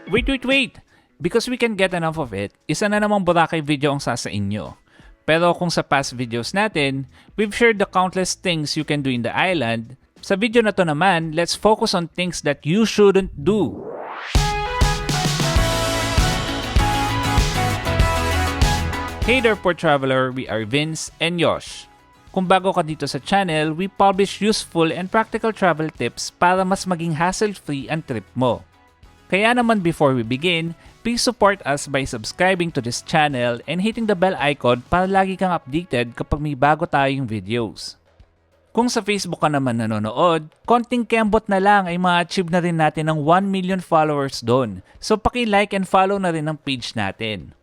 Wait! Because we can get enough of it, isa na namang Boracay video ang sa inyo. Pero kung sa past videos natin, we've shared the countless things you can do in the island. Sa video na to naman, let's focus on things that you shouldn't do. Hey there Port Traveler, we are Vince and Yosh. Kung bago ka dito sa channel, we publish useful and practical travel tips para mas maging hassle-free ang trip mo. Kaya naman before we begin, please support us by subscribing to this channel and hitting the bell icon para lagi kang updated kapag may bago tayong videos. Kung sa Facebook ka naman nanonood, konting kembot na lang ay ma-achieve na rin natin ng 1 million followers doon. So paki-like and follow na rin ang page natin.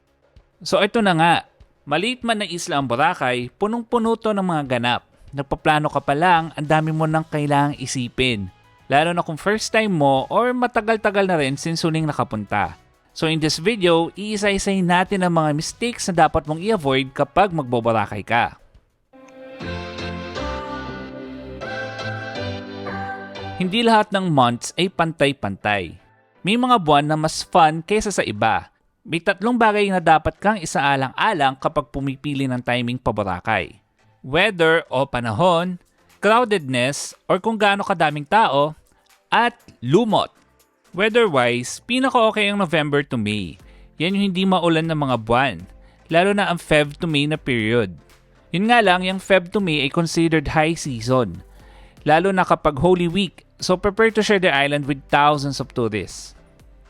So ito na nga, maliit man na isla ang Boracay, punong-puno to ng mga ganap. Nagpaplano ka pa lang, ang dami mo nang kailangang isipin. Lalo na kung first time mo or matagal-tagal na rin since huling nakapunta. So in this video, iisa-isahin natin ang mga mistakes na dapat mong i-avoid kapag magbo-Boracay ka. Hindi lahat ng months ay pantay-pantay. May mga buwan na mas fun kaysa sa iba. May 3 bagay na dapat kang isaalang-alang kapag pumipili ng timing pa Boracay. Weather o panahon, crowdedness or kung gaano kadaming tao, at lumot. Weather-wise, pinaka-okay ang November to May. Yan yung hindi maulan na mga buwan, lalo na ang Feb to May na period. Yun nga lang, yung Feb to May ay considered high season, lalo na kapag Holy Week, so prepare to share the island with thousands of tourists.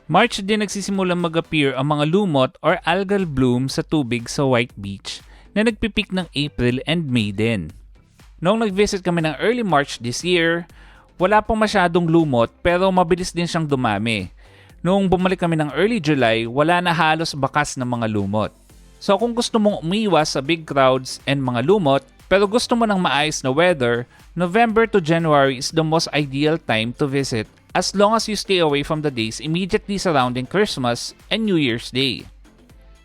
March din nagsisimulang mag-appear ang mga lumot or algal bloom sa tubig sa White Beach na nagpipik ng April and May din. Noong nag-visit kami ng early March this year, wala pang masyadong lumot pero mabilis din siyang dumami. Noong bumalik kami ng early July, wala na halos bakas ng mga lumot. So kung gusto mong umiwas sa big crowds and mga lumot, pero gusto mo ng maayos na weather, November to January is the most ideal time to visit as long as you stay away from the days immediately surrounding Christmas and New Year's Day.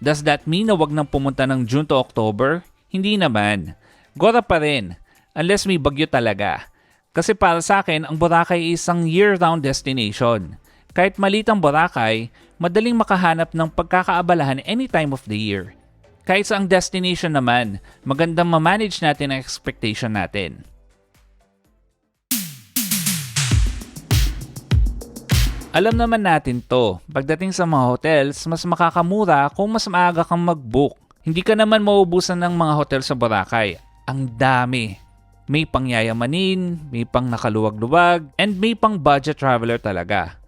Does that mean na wag nang pumunta ng June to October? Hindi naman. Gora pa rin. Unless may bagyo talaga. Kasi para sa akin, ang Boracay ay isang year-round destination. Kahit maliit ang Boracay, madaling makahanap ng pagkakaabalahan any time of the year. Kahit sa ang destination naman, magandang ma-manage natin ang expectation natin. Alam naman natin to, pagdating sa mga hotels, mas makakamura kung mas maaga kang mag-book. Hindi ka naman mauubusan ng mga hotel sa Boracay. Ang dami. May pangyayamanin, may pang nakaluwag-luwag, and may pang budget traveler talaga.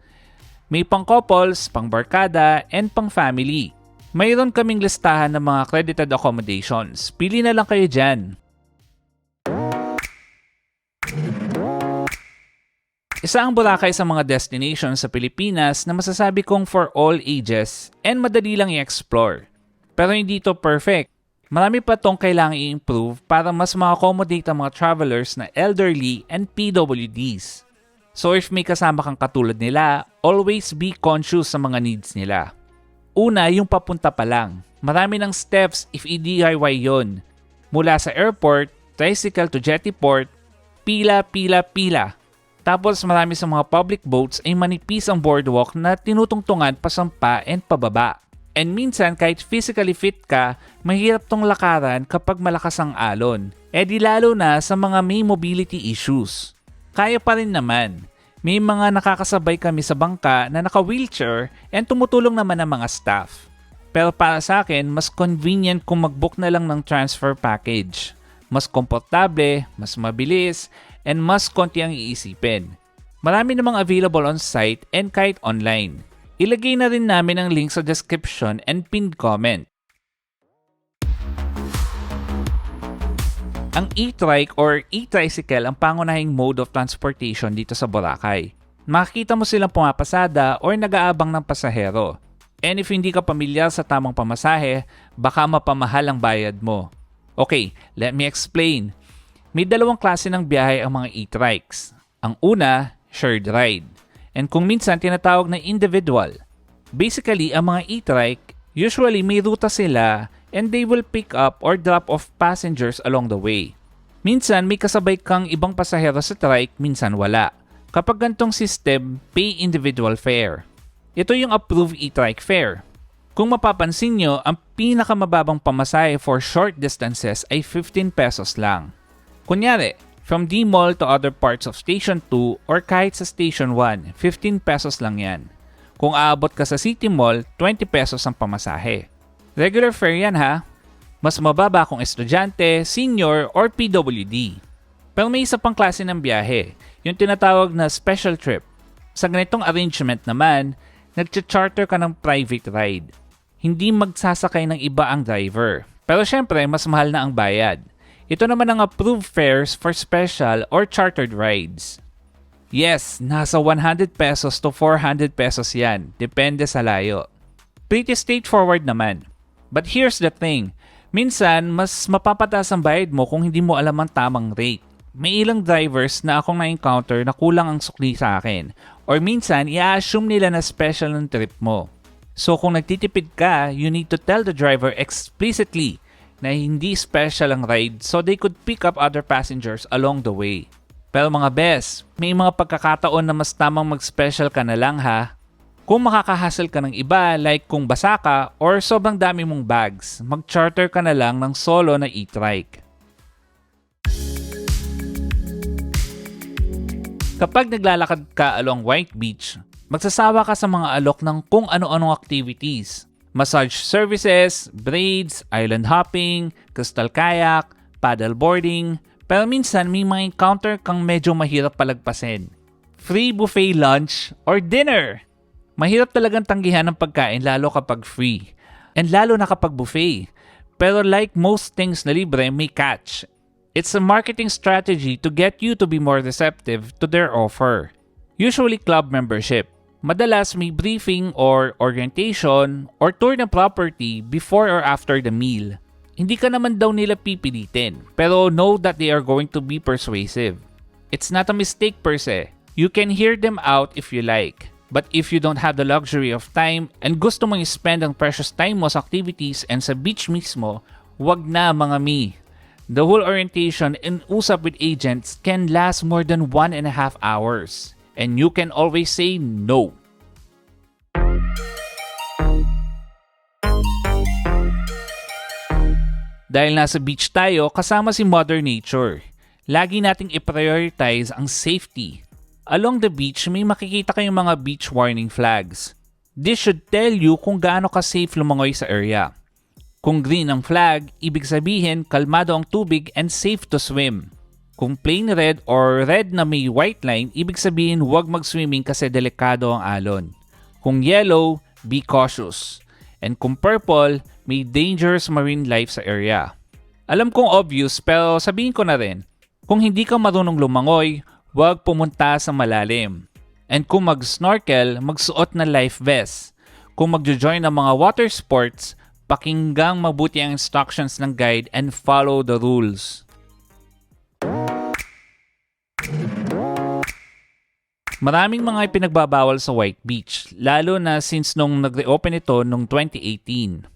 May pang couples, pang barkada, and pang family. Mayroon kaming listahan ng mga accredited accommodations. Pili na lang kayo dyan. Isa ang Boracay sa mga destinations sa Pilipinas na masasabi kong for all ages and madali lang i-explore. Pero hindi to perfect. Marami pa tong kailangang i-improve para mas ma-accommodate ang mga travelers na elderly and PWDs. So if may kasama kang katulad nila, always be conscious sa mga needs nila. Una, yung papunta pa lang. Marami ng steps if i-DIY yon. Mula sa airport, tricycle to jetty port, pila. Tapos marami sa mga public boats ay manipis ang boardwalk na tinutungtungan pasampa and pababa. And minsan kahit physically fit ka, mahirap tong lakaran kapag malakas ang alon. E di lalo na sa mga may mobility issues. Kaya pa rin naman. May mga nakakasabay kami sa bangka na naka-wheelchair and tumutulong naman ang mga staff. Pero para sa akin, mas convenient kung mag-book na lang ng transfer package. Mas komportable, mas mabilis, and mas konti ang iisipin. Marami namang available on site and kahit online. Ilagay na rin namin ang link sa description and pinned comment. Ang e-trike or e-tricycle ang pangunahing mode of transportation dito sa Boracay. Makikita mo silang pumapasada or nag-aabang ng pasahero. And if hindi ka pamilyar sa tamang pamasahe, baka mapamahal ang bayad mo. Okay, let me explain. May 2 klase ng biyahe ang mga e-trikes. Ang una, shared ride. And kung minsan tinatawag na individual. Basically, ang mga e-trike, usually may ruta sila and they will pick up or drop off passengers along the way. Minsan may kasabay kang ibang pasahero sa trike, minsan wala. Kapag gantong system, pay individual fare. Ito yung approved e-trike fare. Kung mapapansin nyo, ang pinakamababang pamasahe for short distances ay 15 pesos lang. Kunyari, from D-Mall to other parts of Station 2 or kahit sa Station 1, 15 pesos lang yan. Kung aabot ka sa City Mall, 20 pesos ang pamasahe. Regular fare yan ha. Mas mababa kung estudyante, senior, or PWD. Pero may isa pang klase ng biyahe, yung tinatawag na special trip. Sa ganitong arrangement naman, nag-charter ka ng private ride. Hindi magsasakay ng iba ang driver. Pero syempre, mas mahal na ang bayad. Ito naman ang approved fares for special or chartered rides. Yes, nasa 100 pesos to 400 pesos yan. Depende sa layo. Pretty straightforward naman. But here's the thing. Minsan, mas mapapataas ang bayad mo kung hindi mo alam ang tamang rate. May ilang drivers na akong na-encounter na kulang ang sukli sa akin. Or minsan, i-assume nila na special ng trip mo. So kung nagtitipid ka, you need to tell the driver explicitly na hindi special ang ride so they could pick up other passengers along the way. Pero mga bes, may mga pagkakataon na mas tamang mag-special ka na lang ha. Kung makakahassle ka ng iba like kung basa ka or sobrang dami mong bags, mag-charter ka na lang ng solo na e-trike. Kapag naglalakad ka along White Beach, magsasawa ka sa mga alok ng kung ano-anong activities. Massage services, braids, island hopping, crystal kayak, paddleboarding, pero minsan may mga encounter kang medyo mahirap palagpasin. Free buffet lunch or dinner. Mahirap talagang tanggihan ng pagkain lalo kapag free. And lalo na kapag buffet. Pero like most things na libre, may catch. It's a marketing strategy to get you to be more receptive to their offer. Usually club membership. Madalas may briefing or orientation or tour ng property before or after the meal. Hindi ka naman daw nila pipilitin, pero know that they are going to be persuasive. It's not a mistake per se. You can hear them out if you like. But if you don't have the luxury of time and gusto mong spend ang precious time mo sa activities and sa beach mismo, wag na mga mi. The whole orientation and usap with agents can last more than 1.5 hours. And you can always say no. Dahil nasa beach tayo, kasama si Mother Nature. Lagi nating i-prioritize ang safety. Along the beach, may makikita kayong mga beach warning flags. This should tell you kung gaano ka safe lumangoy sa area. Kung green ang flag, ibig sabihin kalmado ang tubig and safe to swim. Kung plain red or red na may white line, ibig sabihin huwag mag-swimming kasi delikado ang alon. Kung yellow, be cautious. And kung purple, may dangerous marine life sa area. Alam kong obvious pero sabihin ko na rin, kung hindi ka marunong lumangoy, huwag pumunta sa malalim. And kung mag-snorkel, magsuot ng life vest. Kung magjo-join ng mga water sports, pakinggang mabuti ang instructions ng guide and follow the rules. Maraming mga ipinagbabawal sa White Beach, lalo na since nung nag-reopen ito noong 2018.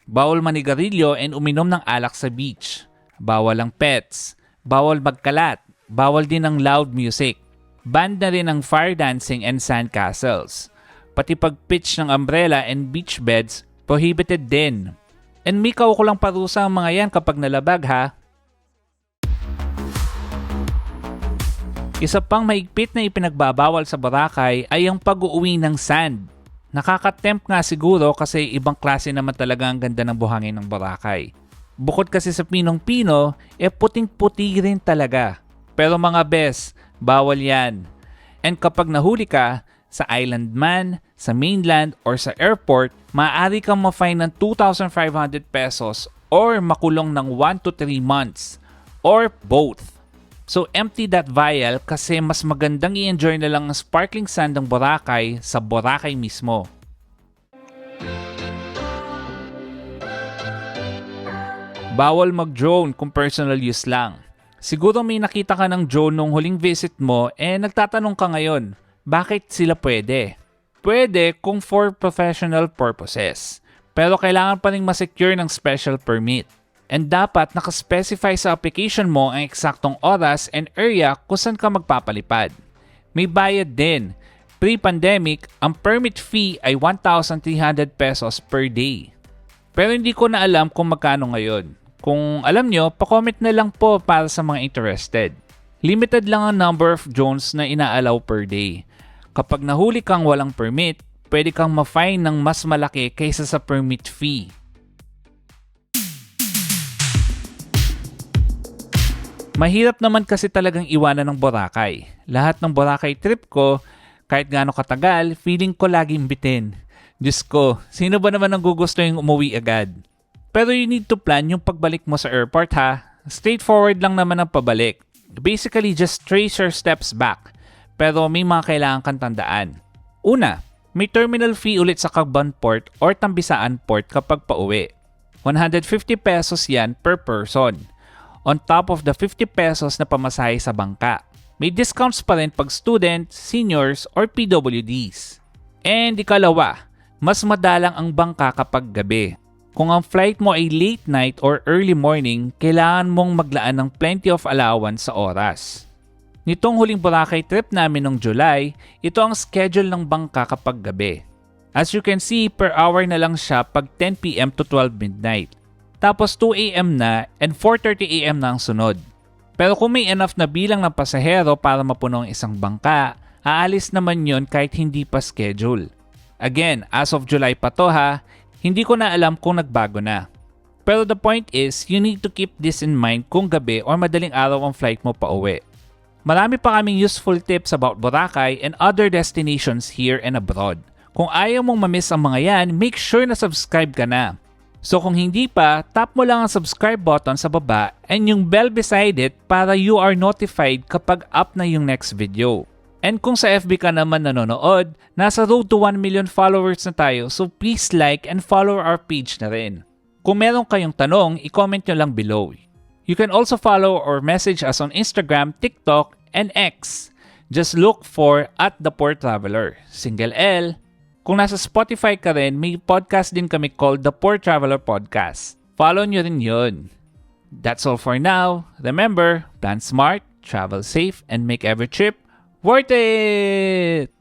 Bawal manigarilyo and uminom ng alak sa beach. Bawal ang pets. Bawal magkalat. Bawal din ang loud music. Banned na rin ang fire dancing and sand castles. Pati pag-pitch ng umbrella and beach beds, prohibited din. And may kaukulang parusa ang mga yan kapag nalabag ha. Isa pang maigpit na ipinagbabawal sa Boracay ay ang pag-uuwi ng sand. Nakaka-tempt nga siguro kasi ibang klase naman talaga ang ganda ng buhangin ng Boracay. Bukod kasi sa pinong-pino, puting-puti rin talaga. Pero mga bes, bawal yan. And kapag nahuli ka, sa island man, sa mainland, or sa airport, maaari kang ma-fine ng 2,500 pesos or makulong ng 1 to 3 months or both. So empty that vial kasi mas magandang i-enjoy na lang ang sparkling sand ng Boracay sa Boracay mismo. Bawal mag-drone kung personal use lang. Siguro may nakita ka ng drone nung huling visit mo nagtatanong ka ngayon, bakit sila pwede? Pwede kung for professional purposes. Pero kailangan pa rin ma-secure ng special permit. And dapat nakaspecify sa application mo ang eksaktong oras and area kung saan ka magpapalipad. May bayad din, Pre-pandemic, ang permit fee ay 1,300 pesos per day. Pero hindi ko na alam kung magkano ngayon. Kung alam nyo, pa-comment na lang po para sa mga interested. Limited lang ang number of drones na inaalaw per day. Kapag nahuli kang walang permit, pwede kang ma-fine ng mas malaki kaysa sa permit fee. Mahirap naman kasi talagang iwanan ng Boracay. Lahat ng Boracay trip ko, kahit gaano katagal, feeling ko laging bitin. Diyos ko, sino ba naman ang gugusto yung umuwi agad? Pero you need to plan yung pagbalik mo sa airport ha. Straightforward lang naman ang pabalik. Basically, just trace your steps back. Pero may mga kailangan kang tandaan. Una, may terminal fee ulit sa Cagban Port or Tambisaan Port kapag pauwi. 150 pesos yan per person. On top of the 50 pesos na pamasahe sa bangka. May discounts pa rin pag student, seniors, or PWDs. And ikalawa, mas madalang ang bangka kapag gabi. Kung ang flight mo ay late night or early morning, kailangan mong maglaan ng plenty of allowance sa oras. Nitong huling Boracay trip namin noong July, ito ang schedule ng bangka kapag gabi. As you can see, per hour na lang siya pag 10 p.m. to 12 midnight. Tapos 2 a.m. na and 4:30 a.m. na ang sunod. Pero kung may enough na bilang ng pasahero para mapuno ang isang bangka, aalis naman yon kahit hindi pa schedule. Again, as of July pa to ha, hindi ko na alam kung nagbago na. Pero the point is, you need to keep this in mind kung gabi or madaling araw ang flight mo pa uwi. Marami pa kaming useful tips about Boracay and other destinations here and abroad. Kung ayaw mong mamiss ang mga yan, make sure na subscribe ka na. So kung hindi pa, tap mo lang ang subscribe button sa baba and yung bell beside it para you are notified kapag up na yung next video. And kung sa FB ka naman nanonood, nasa road to 1 million followers na tayo, so please like and follow our page na rin. Kung meron kayong tanong, i-comment nyo lang below. You can also follow or message us on Instagram, TikTok, and X. Just look for @thepoortraveler, single L. Kung nasa Spotify ka rin, may podcast din kami called The Poor Traveler Podcast. Follow nyo rin yun. That's all for now. Remember, plan smart, travel safe, and make every trip worth it!